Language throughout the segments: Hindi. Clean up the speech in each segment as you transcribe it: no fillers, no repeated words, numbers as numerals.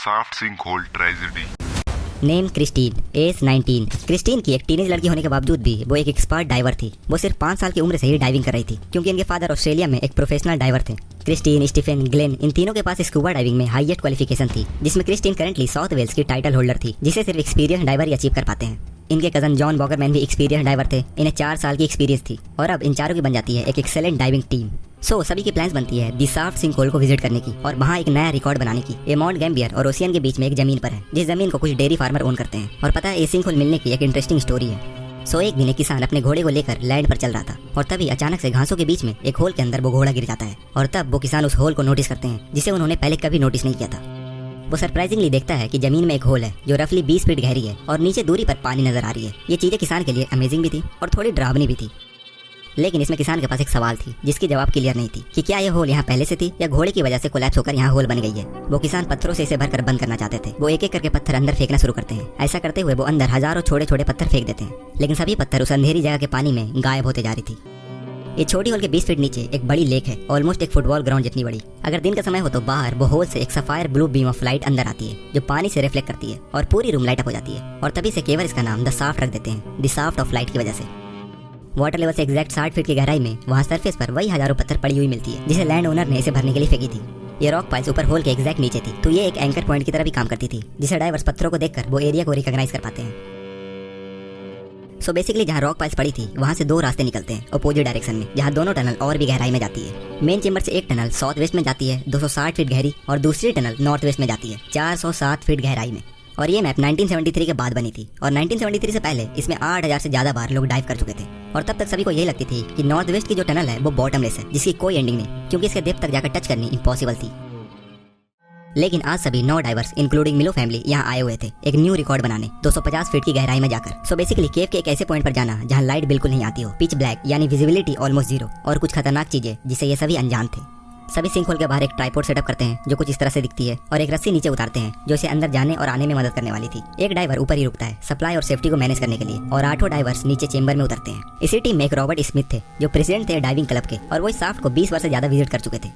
Soft sinkhole tragedy. Name Christine, age 19। Christine की एक टीनेज लड़की होने के बावजूद भी वो एक एक्सपर्ट डाइवर थी। वो सिर्फ 5 साल की उम्र से ही डाइविंग कर रही थी क्योंकि इनके फादर ऑस्ट्रेलिया में एक प्रोफेशनल डाइवर थे। क्रिस्टीन, स्टीफन, ग्लेन, इन तीनों के पास स्कूबा डाइविंग में हाईएस्ट क्वालिफिकेशन थी, जिसमें क्रिस्टीन करंटली साउथ वेल्स की टाइटल होल्डर थी, जिसे सिर्फ एक्सपीरियंस डाइवर ही अचीव कर पाते हैं। इनके कजन जॉन बॉगरमैन भी एक्सपीरियंस डाइवर थे। इन्हें 4 साल की एक्सपीरियंस थी और अब इन चारों की बन जाती है एक एक्सेलेंट डाइविंग टीम। सभी की प्लान्स बनती है दी साफ्ट सिंक होल को विजिट करने की और वहाँ एक नया रिकॉर्ड बनाने की। ये माउंट गैम्बियर और ओशियन के बीच में एक जमीन पर है, जिस जमीन को कुछ डेयरी फार्मर ओन करते हैं। और पता है, ये सिंक होल मिलने की एक इंटरेस्टिंग स्टोरी है। एक दिन एक किसान अपने घोड़े को लेकर लैंड पर चल रहा था और तभी अचानक से घासों के बीच में एक होल के अंदर वो घोड़ा गिर जाता है और तब वो किसान उस होल को नोटिस करते हैं, जिसे उन्होंने पहले कभी नोटिस नहीं किया था। वो सरप्राइजिंगली देखता है कि जमीन में एक होल है जो रफली 20 फीट गहरी है और नीचे दूरी पर पानी नजर आ रही है। ये चीजें किसान के लिए अमेजिंग भी थी और थोड़ी डरावनी भी थी। लेकिन इसमें किसान के पास एक सवाल थी जिसकी जवाब क्लियर नहीं थी कि क्या यह होल यहाँ पहले से थी या घोड़े की वजह से कोलैप्स होकर यहाँ होल बन गई है। वो किसान पत्थरों से इसे भरकर बंद करना चाहते थे। वो एक एक करके पत्थर अंदर फेंकना शुरू करते हैं। ऐसा करते हुए वो अंदर हजारों छोटे छोटे पत्थर फेंक देते हैं, लेकिन सभी पत्थर उस अंधेरी जगह के पानी में गायब होते जा रही थी। ये छोटी होल के 20 फीट नीचे एक बड़ी लेक है, ऑलमोस्ट एक फुटबॉल ग्राउंड जितनी बड़ी। अगर दिन का समय हो तो बाहर वो होल से एक sapphire blue beam of light अंदर आती है जो पानी से रिफ्लेक्ट करती है और पूरी रूम लाइट अप हो जाती है। और तभी से केवल इसका नाम द साफ्ट रख देते हैं, द साफ्ट ऑफ लाइट की वजह से। वाटर लेवल से एग्जैक्ट 60 फीट की गहराई में वहाँ सरफेस पर वही हजारों पत्थर पड़ी हुई मिलती है जिसे लैंड ओनर ने इसे भरने के लिए फेंकी थी। ये रॉक पाइल्स ऊपर होल के एग्जैक्ट नीचे थी, तो ये एक एंकर पॉइंट की तरह भी काम करती थी, जिसे डाइवर्स पत्थरों को देखकर वो एरिया को रिकॉग्नाइज कर पाते हैं। बेसिकली जहाँ रॉक पाइल्स पड़ी थी वहाँ से 2 रास्ते निकलते हैं अपोजिट डायरेक्शन में, जहाँ दोनों टनल और भी गहराई में जाती है। मेन चेंबर से एक टनल साउथ वेस्ट में जाती है 260 फीट गहरी और दूसरी टनल नॉर्थ वेस्ट में जाती है 407 फीट गहराई में। और ये मैप 1973 के बाद बनी थी और 1973 से पहले इसमें 8000 से ज्यादा बार लोग डाइव कर चुके थे। और तब तक सभी को यही लगती थी कि नॉर्थ वेस्ट की जो टनल है वो बॉटमलेस है, जिसकी कोई एंडिंग नहीं, क्योंकि इसके डेप्थ तक जाकर टच करनी इम्पॉसिबल थी। लेकिन आज सभी 9 डाइवर्स इंक्लूडिंग मिलो फैमिली यहाँ आए हुए थे एक न्यू रिकॉर्ड बनाने 250 फीट की गहराई में जाकर। बेसिकली केव के एक ऐसे पॉइंट पर जाना जहाँ लाइट बिल्कुल नहीं आती हो, पिच ब्लैक यानी विजिबिलिटी ऑलमोस्ट 0 और कुछ खतरनाक चीजें जिसे ये सभी अनजान थे। सभी सिंक होल के बाहर एक ट्राइपॉड सेटअप करते हैं जो कुछ इस तरह से दिखती है और एक रस्सी नीचे उतारते हैं जो इसे अंदर जाने और आने में मदद करने वाली थी। एक डाइवर ऊपर ही रुकता है सप्लाई और सेफ्टी को मैनेज करने के लिए और 8 डाइवर्स नीचे चेंबर में उतरते हैं। इसी टीम में एक रॉबर्ट स्मिथ थे जो प्रेसिडेंट थे डाइविंग क्लब के और वो इस साफ्ट को 20 बार से ज्यादा विजिट कर चुके थे।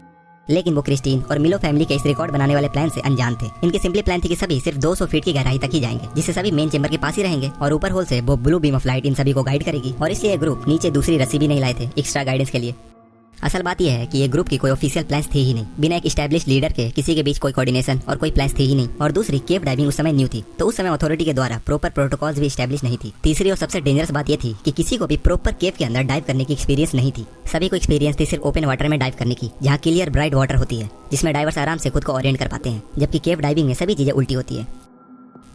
लेकिन वो क्रिस्टीन और मिलो फैमिली के इस रिकॉर्ड बनाने वाले प्लान से अनजान थे। इनकी सिंपली प्लान थी कि सभी सिर्फ 200 फीट की गहराई तक ही जाएंगे, जिससे सभी मेन चेंबर के पास ही रहेंगे और ऊपर होल से वो blue beam of light in सभी को गाइड करेगी। और इसलिए ग्रुप नीचे दूसरी रस्सी भी नहीं लाए थे एक्स्ट्रा गाइडेंस के लिए। असल बात यह है कि ये ग्रुप की कोई ऑफिशियल प्लान्स थी ही नहीं। बिना एक एस्टैब्लिश लीडर के किसी के बीच कोई कोऑर्डिनेशन और कोई प्लान्स थी ही नहीं। और दूसरी, केव डाइविंग उस समय न्यू थी, तो उस समय अथॉरिटी के द्वारा प्रॉपर प्रोटोकॉल्स भी एस्टैब्लिश नहीं थी। तीसरी और सबसे डेंजरस बात यह थी कि किसी को भी प्रॉपर केव के अंदर डाइव करने की एक्सपीरियंस नहीं थी। सभी को एक्सपीरियंस थी सिर्फ ओपन वाटर में डाइव करने की, जहाँ क्लियर ब्राइट वाटर होती है, जिसमें डाइवर्स आराम से खुद को ओरिएंट कर पाते हैं, जबकि केव डाइविंग में सभी चीजें उल्टी होती है।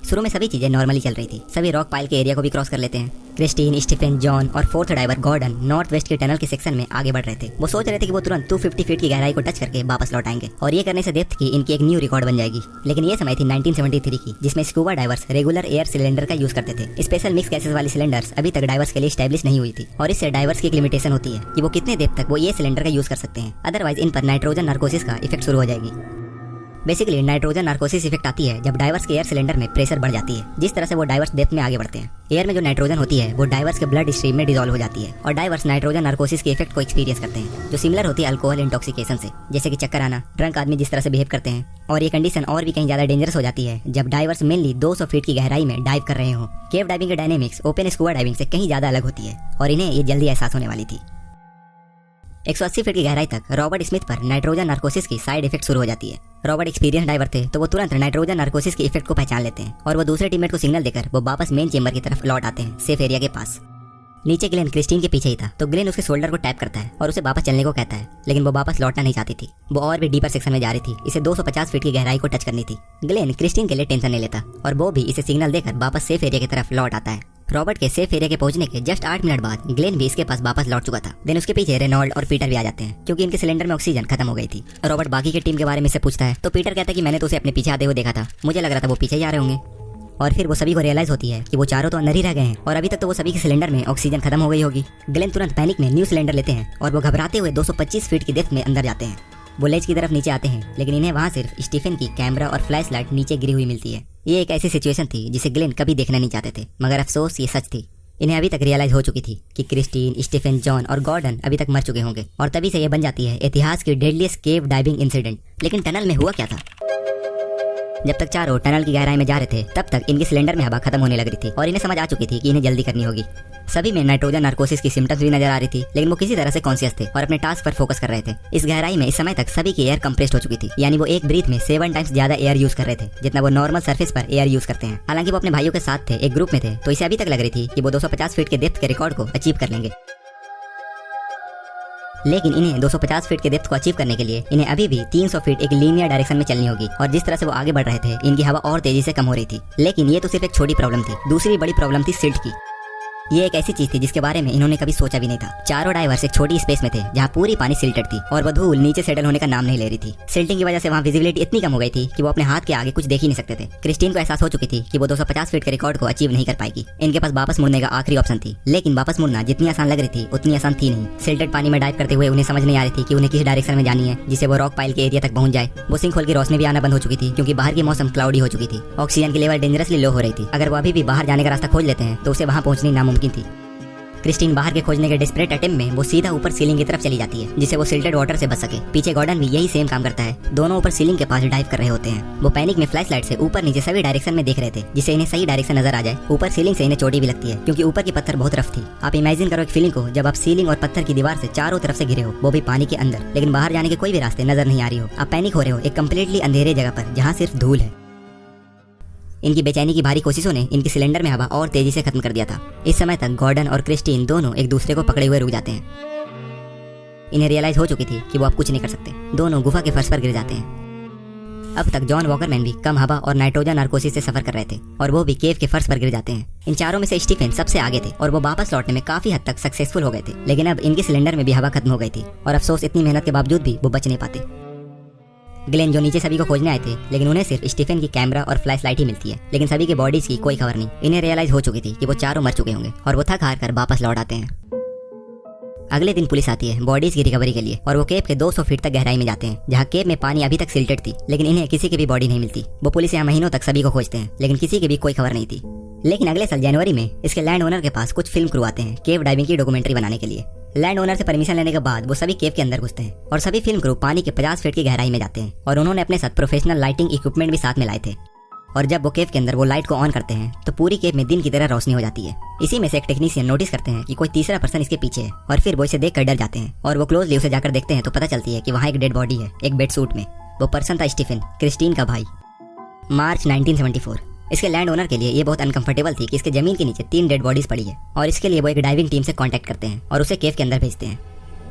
शुरू में सभी चीजें नॉर्मली चल रही थी। सभी रॉक पाइल के एरिया को भी क्रॉस कर लेते हैं। क्रिस्टीन, स्टीफन, जॉन और 4th diver Gordon north west के टनल के सेक्शन में आगे बढ़ रहे थे। वो सोच रहे थे कि वो तुरंत 250 फीट की गहराई को टच करके वापस लौट आएंगे और ये करने से डेप्थ की इनकी एक न्यू रिकॉर्ड बन जाएगी। लेकिन ये समय थी 1973 की, जिसमें scuba divers regular air cylinder का यूज करते थे। स्पेशल मिक्स गैसेस वाली सिलेंडर्स अभी तक डाइवर्स के लिए स्टैब्लिश नहीं हुई थी और इससे डाइवर्स की एक लिमिटेशन होती है कि वो कितने डेप्थ तक वो ये सिलेंडर का यूज कर सकते हैं, अदरवाइज इन पर नाइट्रोजन नार्कोसिस का इफेक्ट शुरू हो जाएगी। बेसिकली नाइट्रोजन नार्कोसिस इफेक्ट आती है जब डाइवर्स के एयर सिलेंडर में प्रेशर बढ़ जाती है। जिस तरह से वो डाइवर्स डेप्थ में आगे बढ़ते हैं, एयर में जो नाइट्रोजन होती है वो डाइवर्स के ब्लड स्ट्रीम में डिसॉल्व हो जाती है और डाइवर्स नाइट्रोजन नार्कोसिस के इफेक्ट को एक्सपीरियंस करते हैं, जो सिमिलर होती है अल्कोहल इंटॉक्सिकेशन से, जैसे कि चक्कर आना, ड्रंक आदमी जिस तरह से बिहेव करते हैं। और ये कंडीशन और भी कहीं ज्यादा डेंजरस हो जाती है जब डाइवर्स मेनली 200 फीट की गहराई में डाइव कर रहे हो। केव डाइविंग के डायनेमिक्स ओपन स्कूबा डाइविंग से कहीं ज्यादा अलग होती है और इन्हें ये जल्दी एहसास होने वाली थी। 180 फीट की गहराई तक रॉबर्ट स्मिथ पर नाइट्रोजन नार्कोसिस की साइड इफेक्ट शुरू हो जाती है। रॉबर्ट एक्सपीरियंस डाइवर थे, तो वो तुरंत नाइट्रोजन नार्कोसिस के इफेक्ट को पहचान लेते हैं और वो दूसरे टीममेट को सिग्नल देकर वो वापस मेन चेंबर की तरफ लौट आते हैं, सेफ एरिया के पास। नीचे ग्लेन क्रिस्टीन के पीछे ही था, तो ग्लेन उसके शोल्डर को टैप करता है और उसे वापस चलने को कहता है, लेकिन वो वापस लौटना नहीं चाहती थी। वो और भी डीपर सेक्शन में जा रही थी, इसे 250 फीट की गहराई को टच करनी थी। ग्लेन क्रिस्टीन के लिए टेंशन नहीं लेता और वो भी इसे सिग्नल देकर वापस सेफ एरिया की तरफ लौट आता है। रॉबर्ट के सेफ एरिया के पहुंचने के जस्ट 8 मिनट बाद ग्लेन भी इसके पास वापस लौट चुका था। देन उसके पीछे रेनॉल्ड और पीटर भी आ जाते हैं क्योंकि इनके सिलेंडर में ऑक्सीजन खत्म हो गई थी। रॉबर्ट बाकी के टीम के बारे में से पूछता है, तो पीटर कहता है कि मैंने तो उसे अपने पीछे आते हुए देखा था, मुझे लग रहा था वो पीछे ही आ रहे होंगे। और फिर वो सभी को रियलाइज होती है कि वो चारों तो अंदर ही रह गए हैं और अभी तक तो वो सभी के सिलेंडर में ऑक्सीजन खत्म हो गई होगी। ग्लेन तुरंत पैनिक में न्यू सिलेंडर लेते हैं और वो घबराते हुए 225 फीट की डेप्थ में अंदर जाते हैं। वो लेज की तरफ नीचे आते हैं, लेकिन इन्हें वहाँ सिर्फ स्टीफन की कैमरा और फ्लैश लाइट नीचे गिरी हुई मिलती है। ये एक ऐसी सिचुएशन थी जिसे ग्लेन कभी देखना नहीं चाहते थे, मगर अफसोस ये सच थी। इन्हें अभी तक रियलाइज हो चुकी थी कि क्रिस्टीन, स्टीफन, जॉन और गॉर्डन अभी तक मर चुके होंगे और तभी से ये बन जाती है इतिहास की डेडलीस्ट केव डाइविंग इंसिडेंट। लेकिन टनल में हुआ क्या था? जब तक चारों टनल की गहराई में जा रहे थे तब तक इनके सिलेंडर में हवा खत्म होने लग रही थी और इन्हें समझ आ चुकी थी कि इन्हें जल्दी करनी होगी। सभी में नाइट्रोजन नार्कोसिस की सिम्टम्स भी नजर आ रही थी, लेकिन वो किसी तरह से कॉन्शियस थे और अपने टास्क पर फोकस कर रहे थे। इस गहराई में इस समय तक सभी की एयर कंप्रेस्ड हो चुकी थी, यानी वो एक ब्रीथ में 7 टाइम्स ज्यादा एयर यूज कर रहे थे जितना वो नॉर्मल सरफेस पर एयर यूज करते हैं। हालांकि वो अपने भाइयों के साथ थे, एक ग्रुप में थे, तो इसे अभी तक लग रही थी कि वो 250 फीट के डेप्थ के रिकॉर्ड को अचीव कर लेंगे। लेकिन इन्हें 250 फीट के डेप्थ को अचीव करने के लिए इन्हें अभी भी 300 फीट एक लीनियर डायरेक्शन में चलनी होगी और जिस तरह से वो आगे बढ़ रहे थे इनकी हवा और तेजी से कम हो रही थी। लेकिन ये तो सिर्फ एक छोटी प्रॉब्लम थी, दूसरी बड़ी प्रॉब्लम थी सिल्ट की। ये एक ऐसी चीज थी जिसके बारे में इन्होंने कभी सोचा भी नहीं था। चारों डाइवर्स एक छोटी स्पेस में थे जहाँ पूरी पानी सिल्टेड थी और वो धूल नीचे सेटल होने का नाम नहीं ले रही थी। सिल्टिंग की वजह से वहाँ विजिबिलिटी इतनी कम हो गई थी कि वो अपने हाथ के आगे कुछ देख ही नहीं सकते थे। क्रिस्टीन को एहसास हो चुकी थी कि वो 250 फीट के रिकॉर्ड को अचीव नहीं कर पाएगी। इनके पास वापस मुड़ने का आखिरी ऑप्शन थी, लेकिन वापस मुड़ना जितनी आसान लग रही थी उतनी आसान थी नहीं। सिल्टेड पानी में डाइव करते हुए उन्हें समझ नहीं आ रही थी कि उन्हें किस डायरेक्शन में जानी है जिससे वो रॉक पाइल के एरिया तक पहुंच जाए। वो सिंक होल की रोशनी भी आना बंद हो चुकी थी क्योंकि बाहर की मौसम क्लाउडी हो चुकी थी। ऑक्सीजन की लेवल डेंजरसली लो हो रही थी। अगर वो अभी भी बाहर जाने का रास्ता खोज लेते हैं तो उसे वहां पहुंचनी नामुमकिन थी। क्रिस्टीन बाहर के खोजने के डिस्परेट अटेम्प्ट में वो सीधा ऊपर सीलिंग की तरफ चली जाती है जिससे वो सिल्टेड वाटर से बच सके। पीछे गॉर्डन भी यही सेम काम करता है, दोनों ऊपर सीलिंग के पास डाइव कर रहे होते हैं। वो पैनिक में फ्लैश लाइट से ऊपर नीचे सभी डायरेक्शन में देख रहे थे जिससे इन्हें सही डायरेक्शन नजर आ जाए। ऊपर सीलिंग से इन्हें चोटी भी लगती है क्योंकि ऊपर की पत्थर बहुत रफ थी। आप इमेजिन करो एक फीलिंग को जब आप सीलिंग और पत्थर की दीवार से चारों तरफ से घिरे हो, वो भी पानी के अंदर, लेकिन बाहर जाने के कोई भी रास्ते नजर नहीं आ रही हो। आप पैनिक हो रहे हो एक कम्प्लीटली अंधेरे जगह पर जहाँ सिर्फ धूल है। इनकी बेचैनी की भारी कोशिशों ने इनकी सिलेंडर में हवा और तेजी से खत्म कर दिया था। इस समय तक गॉर्डन और क्रिस्टीन दोनों एक दूसरे को पकड़े हुए रुक जाते हैं। इन्हें रियलाइज हो चुकी थी कि वो अब कुछ नहीं कर सकते। दोनों गुफा के फर्श पर गिर जाते हैं। अब तक जॉन वॉकरमैन भी कम हवा और नाइट्रोजन नार्कोसिस से सफर कर रहे थे और वो भी केव के फर्श पर गिर जाते हैं। इन चारों में से स्टीफन सबसे आगे थे और वो वापस लौटने में काफी हद तक सक्सेसफुल हो गए थे, लेकिन अब इनके सिलेंडर में भी हवा खत्म हो गई थी और अफसोस इतनी मेहनत के बावजूद भी वो बच नहीं पाते। ग्लेन जो नीचे सभी को खोजने आए थे, लेकिन उन्हें सिर्फ स्टीफन की कैमरा और फ्लैश लाइट ही मिलती है, लेकिन सभी के बॉडीज की कोई खबर नहीं। इन्हें रियलाइज हो चुकी थी कि वो चारों मर चुके होंगे और वो थक हार कर वापस लौट आते हैं। अगले दिन पुलिस आती है बॉडीज की रिकवरी के लिए और वो केव के 200 फीट तक गहराई में जाते हैं जहाँ केव में पानी अभी तक सिल्टेड थी, लेकिन इन्हें किसी की भी बॉडी नहीं मिलती। वो पुलिस यहाँ महीनों तक सभी को खोजते हैं लेकिन किसी की भी कोई खबर नहीं थी। लेकिन अगले साल जनवरी में इसके लैंड ओनर के पास कुछ फिल्म क्रू आते हैं केव डाइविंग की डॉक्यूमेंट्री बनाने के लिए। लैंड ओनर से परमिशन लेने के बाद वो सभी केव के अंदर घुसते हैं और सभी फिल्म क्रू पानी के 50 फीट की गहराई में जाते हैं और उन्होंने अपने साथ प्रोफेशनल लाइटिंग इक्विपमेंट भी साथ में लाए थे। और जब वो केव के अंदर वो लाइट को ऑन करते हैं तो पूरी केव में दिन की तरह रोशनी हो जाती है। इसी में से एक टेक्नीशियन नोटिस करते हैं कि कोई तीसरा पर्सन इसके पीछे है और फिर वो इसे देखकर डर जाते हैं और वो क्लोजली उसे जाकर देखते हैं तो पता चलती है कि वहाँ एक डेड बॉडी है, एक बेड सूट में। वो पर्सन था स्टीफन, क्रिस्टीन का भाई। मार्च 1974। इसके लैंड ओनर के लिए ये बहुत अनकंफर्टेबल थी कि इसके जमीन के नीचे 3 डेड बॉडीज पड़ी है और इसके लिए वो एक डाइविंग टीम से कांटेक्ट करते हैं और उसे केव के अंदर भेजते हैं।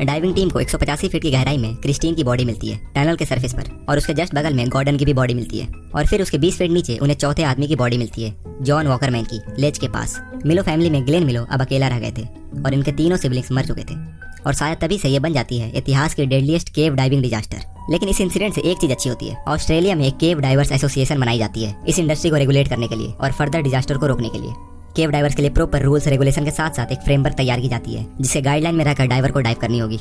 डाइविंग टीम को 185 फीट की गहराई में क्रिस्टीन की बॉडी मिलती है टनल के सरफेस पर और उसके जस्ट बगल में गॉर्डन की भी बॉडी मिलती है और फिर उसके 20 फीट नीचे उन्हें चौथे आदमी की बॉडी मिलती है, जॉन वॉकरमैन की, लेज के पास। मिलो फैमिली में ग्लेन मिलो अब अकेला रह गए थे और इनके तीनों सिबलिंग्स मर चुके थे और शायद तभी से ये बन जाती है इतिहास की डेडलीस्ट केव डाइविंग डिजास्टर। लेकिन इस इंसिडेंट से एक चीज अच्छी होती है, ऑस्ट्रेलिया में एक केव डाइवर्स एसोसिएशन बनाई जाती है इस इंडस्ट्री को रेगुलेट करने के लिए और फर्दर डिजास्टर को रोकने के लिए। केव डाइवर्स के लिए प्रॉपर रूल्स रेगुलेशन के साथ साथ एक फ्रेमवर्क तैयार की जाती है जिससे गाइडलाइन में रहकर डाइवर को डाइव करनी होगी।